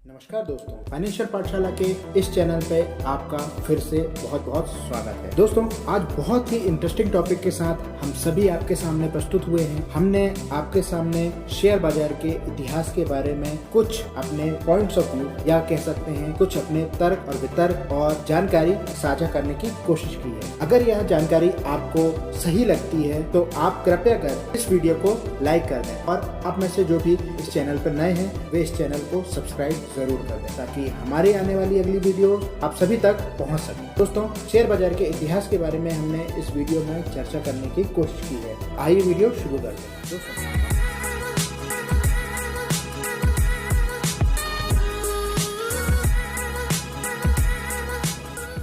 नमस्कार दोस्तों, फाइनेंशियल पाठशाला के इस चैनल पे आपका फिर से बहुत बहुत स्वागत है। दोस्तों, आज बहुत ही इंटरेस्टिंग टॉपिक के साथ हम सभी आपके सामने प्रस्तुत हुए हैं। हमने आपके सामने शेयर बाजार के इतिहास के बारे में कुछ अपने पॉइंट्स ऑफ व्यू या कह सकते हैं कुछ अपने तर्क और वितर्क और जानकारी साझा करने की कोशिश की है। अगर यह जानकारी आपको सही लगती है तो आप कृपया कर इस वीडियो को लाइक कर दें और आप में से जो भी इस चैनल पर नए हैं वे इस चैनल को सब्सक्राइब जरूर कर दें ताकि हमारे आने वाली अगली वीडियो आप सभी तक पहुंच सके। दोस्तों, शेयर बाजार के इतिहास के बारे में हमने इस वीडियो में चर्चा करने की कोशिश की है। आइए वीडियो शुरू करते हैं।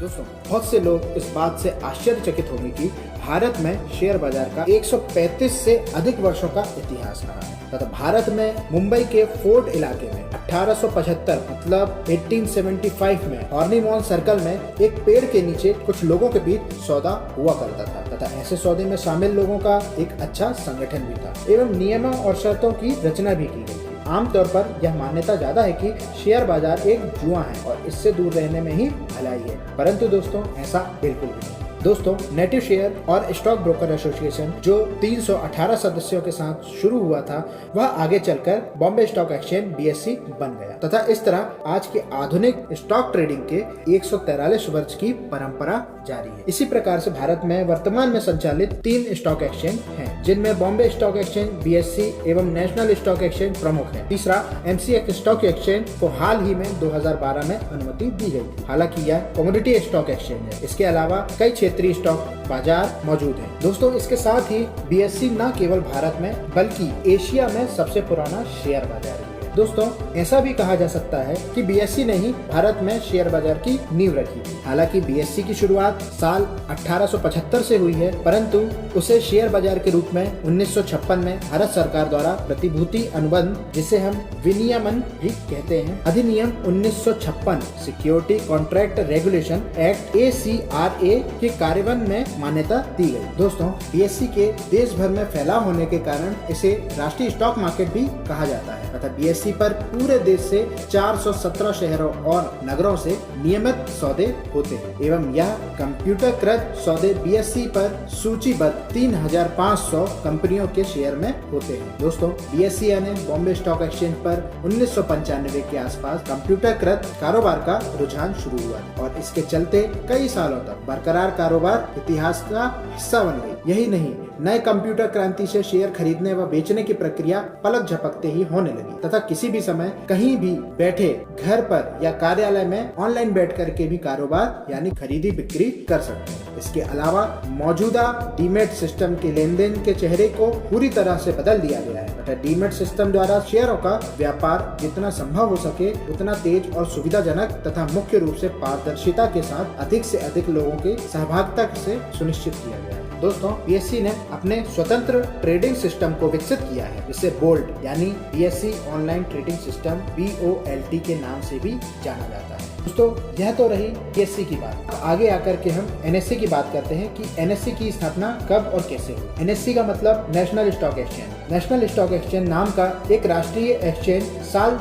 दोस्तों, बहुत से लोग इस बात से आश्चर्यचकित होंगे कि भारत में शेयर बाजार का 135 से अधिक वर्षों का इतिहास रहा है तथा भारत में मुंबई के फोर्ट इलाके में 1875 मतलब 1875 में हॉर्नीमॉन सर्कल में एक पेड़ के नीचे कुछ लोगों के बीच सौदा हुआ करता था तथा ऐसे सौदे में शामिल लोगों का एक अच्छा संगठन भी था एवं नियमों और शर्तों की रचना भी की गई थी। आमतौर पर यह मान्यता ज्यादा है कि शेयर बाजार एक जुआ है और इससे दूर रहने में ही भलाई है, परंतु दोस्तों ऐसा बिल्कुल भी नहीं। दोस्तों, नेटिव शेयर और स्टॉक ब्रोकर एसोसिएशन जो 318 सदस्यों के साथ शुरू हुआ था वह आगे चलकर बॉम्बे स्टॉक एक्सचेंज BSE बन गया तथा इस तरह आज के आधुनिक स्टॉक ट्रेडिंग के 143 वर्ष की परंपरा जारी है। इसी प्रकार से भारत में वर्तमान में संचालित 3 स्टॉक एक्सचेंज हैं, जिनमें बॉम्बे स्टॉक एक्सचेंज BSE एवं नेशनल स्टॉक एक्सचेंज प्रमुख है। तीसरा MCX स्टॉक एक्सचेंज को हाल ही में 2012 में अनुमति दी गई। हालांकि यह कमोडिटी स्टॉक एक्सचेंज है। इसके अलावा कई क्षेत्रीय स्टॉक बाजार मौजूद हैं। दोस्तों, इसके साथ ही BSE न केवल भारत में बल्कि एशिया में सबसे पुराना शेयर बाजार है। दोस्तों, ऐसा भी कहा जा सकता है कि BSE ने ही भारत में शेयर बाजार की नींव रखी। हालांकि BSE की शुरुआत साल 1875 से हुई है, परंतु उसे शेयर बाजार के रूप में 1956 में भारत सरकार द्वारा प्रतिभूति अनुबंध, जिसे हम विनियमन भी कहते हैं, अधिनियम 1956 security contract regulation act ACRA के कार्यान्वयन में मान्यता दी गई। दोस्तों, BSE के देश भर में फैलाव होने के कारण इसे राष्ट्रीय स्टॉक मार्केट भी कहा जाता है तथा BSE पर पूरे देश से 417 शहरों और नगरों से नियमित सौदे होते हैं एवं यह कंप्यूटरकृत सौदे BSE पर सूचीबद्ध 3500 कंपनियों के शेयर में होते हैं। दोस्तों, BSE यानी बॉम्बे स्टॉक एक्सचेंज पर 1995 के आसपास कंप्यूटरकृत कारोबार का रुझान शुरू हुआ और इसके चलते कई सालों तक बरकरार कारोबार इतिहास का हिस्सा बन गई। यही नहीं, नए कंप्यूटर क्रांति से शेयर खरीदने व बेचने की प्रक्रिया पलक झपकते ही होने लगी तथा किसी भी समय कहीं भी बैठे घर पर या कार्यालय में ऑनलाइन बैठ करके भी कारोबार यानी खरीदी बिक्री कर सकते हैं। इसके अलावा मौजूदा डीमेट सिस्टम के लेन देन के चेहरे को पूरी तरह से बदल दिया गया है तथा डीमेट सिस्टम द्वारा शेयरों का व्यापार जितना संभव हो सके उतना तेज और सुविधाजनक तथा मुख्य रूप से पारदर्शिता के साथ अधिक से अधिक लोगों के सहभागिता से सुनिश्चित किया गया है। दोस्तों, BSE ने अपने स्वतंत्र ट्रेडिंग सिस्टम को विकसित किया है, जिसे बोल्ट यानी BSE online trading system BOLT के नाम से भी जाना जाता है। दोस्तों, यह तो रही BSE की बात। आगे आकर के हम NSE की बात करते हैं कि NSE की स्थापना कब और कैसे हुई। NSE का मतलब national stock exchange. National stock exchange नाम का एक राष्ट्रीय एक्सचेंज साल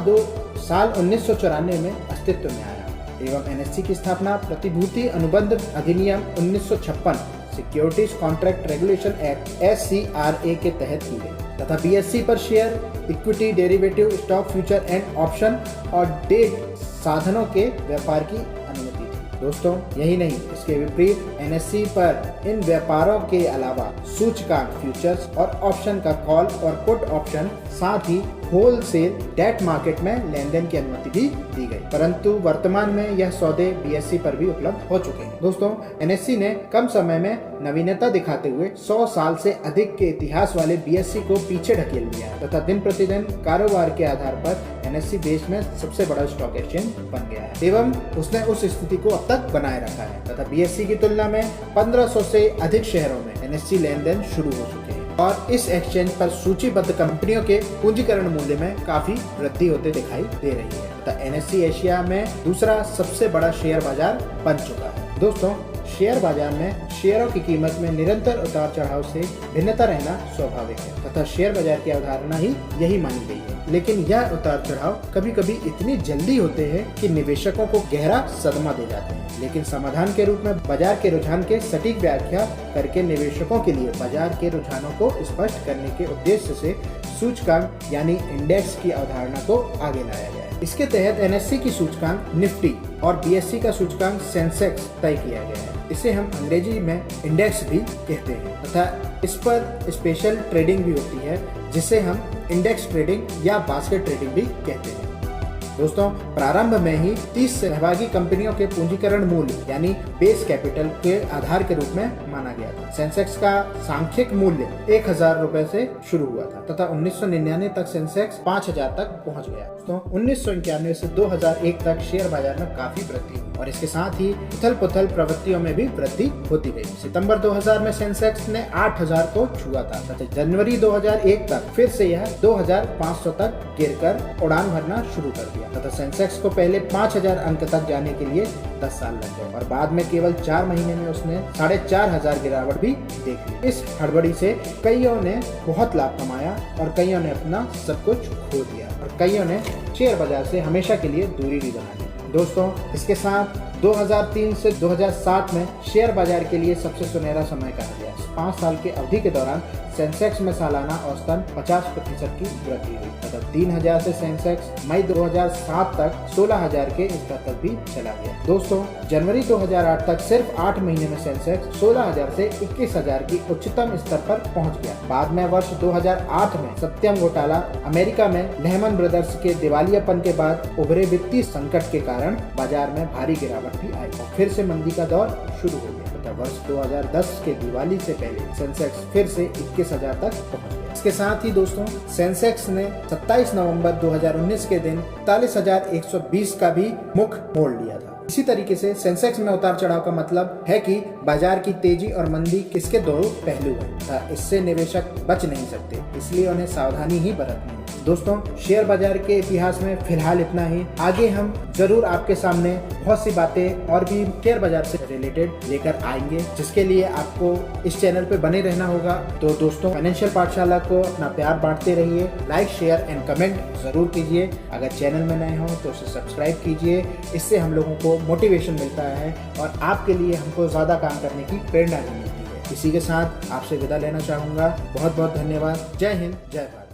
1994 में अस्तित्व में आया एवं NSE की स्थापना प्रतिभूति अनुबंध अधिनियम 1956 securities contract regulation act SCRA के तहत की गई तथा BSE पर share, equity, derivative, stock, future and option और डेट साधनों के व्यापार की अनुमति थी। दोस्तों, यही नहीं, इसके विपरीत NSE पर इन व्यापारों के अलावा सूचकांक, फ्यूचर्स और ऑप्शन का कॉल और पुट ऑप्शन, साथ ही होलसेल डेट मार्केट में लेन देन की अनुमति भी दी गई, परंतु वर्तमान में यह सौदे BSE पर भी उपलब्ध हो चुके हैं। दोस्तों, NSE ने कम समय में नवीनता दिखाते हुए 100 साल से अधिक के इतिहास वाले BSE को पीछे ढकेल दिया है तथा दिन प्रतिदिन कारोबार के आधार पर NSE देश में सबसे बड़ा स्टॉक एक्सचेंज बन गया है एवं उसने उस स्थिति को अब तक बनाए रखा है तथा BSE की तुलना में 1500 से अधिक शहरों में NSE लेन देन शुरू हो चुके हैं और इस एक्सचेंज पर सूचीबद्ध कंपनियों के पूंजीकरण मूल्य में काफी वृद्धि होते दिखाई दे रही है तथा NSE एशिया में दूसरा सबसे बड़ा शेयर बाजार बन चुका है। दोस्तों, शेयर बाजार में शेयरों की कीमत में निरंतर उतार चढ़ाव से भिन्नता रहना स्वाभाविक है तथा शेयर बाजार की अवधारणा ही यही मानी गई है। लेकिन यह उतार चढ़ाव कभी कभी इतनी जल्दी होते हैं कि निवेशकों को गहरा सदमा दे जाते हैं। लेकिन समाधान के रूप में बाजार के रुझान के सटीक व्याख्या करके निवेशकों के लिए बाजार के रुझानों को स्पष्ट करने के उद्देश्य से सूचकांक यानी इंडेक्स की अवधारणा को आगे लाया गया है। इसके तहत एनएससी की सूचकांक निफ्टी और बीएसई का सूचकांक सेंसेक्स तय किया गया है। इसे हम अंग्रेजी में इंडेक्स भी कहते हैं तथा इस पर स्पेशल ट्रेडिंग भी होती है, जिसे हम इंडेक्स ट्रेडिंग या बास्केट ट्रेडिंग भी कहते हैं। दोस्तों, प्रारंभ में ही 30 सहभागी कंपनियों के पूंजीकरण मूल्य यानी बेस कैपिटल के आधार के रूप में माना गया था। सेंसेक्स का सांख्यिक मूल्य 1000 रुपए से शुरू हुआ था तथा 1999 तक सेंसेक्स 5000 तक पहुंच गया। दोस्तों, 1991 से 2001 तक शेयर बाजार में काफी वृद्धि हुई और इसके साथ ही उथल पुथल प्रवृत्तियों में भी वृद्धि होती गई। सितंबर 2000 में सेंसेक्स ने 8000 को छुआ था तथा जनवरी 2001 तक फिर से यह 2500 तक गिरकर उड़ान भरना शुरू कर दिया तथा सेंसेक्स को पहले 5000 अंक तक जाने के लिए 10 साल लग गए और बाद में केवल 4 महीने में उसने 4500 गिरावट भी देख ली। इस हड़बड़ी से कईयों ने बहुत लाभ कमाया और कईयों ने अपना सब कुछ खो दिया और कईयों ने शेयर बाजार से हमेशा के लिए दूरी भी बना ली। दोस्तों, इसके साथ 2003 से 2007 में शेयर बाजार के लिए सबसे सुनहरा समय कहा गया। 5 साल की अवधि के दौरान सेंसेक्स में सालाना औसतन 50% की वृद्धि हुई तथा 3000 से सेंसेक्स मई 2007 तक 16000 के स्तर तक भी चला गया। दोस्तों, जनवरी 2008 तक सिर्फ 8 महीने में सेंसेक्स 16000 से 21000 की उच्चतम स्तर पर पहुंच गया। बाद में वर्ष 2008 में सत्यम घोटाला, अमेरिका में लेहमन ब्रदर्स के दिवालियापन के बाद उभरे वित्तीय संकट के कारण बाजार में भारी गिरावट भी आई और फिर से मंदी का दौर शुरू हो गया तथा वर्ष 2010 के दिवाली से पहले सेंसेक्स फिर से 21000 तक पहुंच गया। इसके साथ ही दोस्तों, सेंसेक्स ने 27 नवंबर 2019 के दिन 44120 का भी मुख मोड़ लिया था। इसी तरीके से सेंसेक्स में उतार चढ़ाव का मतलब है कि बाजार की तेजी और मंदी किसके दो पहलू हैं। इससे निवेशक बच नहीं सकते, इसलिए उन्हें सावधानी ही बरतनी है। दोस्तों, शेयर बाजार के इतिहास में फिलहाल इतना ही। आगे हम जरूर आपके सामने बहुत सी बातें और भी शेयर बाजार से रिलेटेड लेकर आएंगे, जिसके लिए आपको इस चैनल पे बने रहना होगा। तो दोस्तों, फाइनेंशियल पाठशाला को अपना प्यार बांटते रहिए, लाइक शेयर एंड कमेंट जरूर कीजिए। अगर चैनल में नए हो तो उसे सब्सक्राइब कीजिए, इससे हम लोगों को मोटिवेशन मिलता है और आपके लिए हमको ज्यादा काम करने की प्रेरणा भी मिलती है। इसी के साथ आपसे विदा लेना चाहूंगा। बहुत बहुत धन्यवाद। जय हिंद, जय भारत।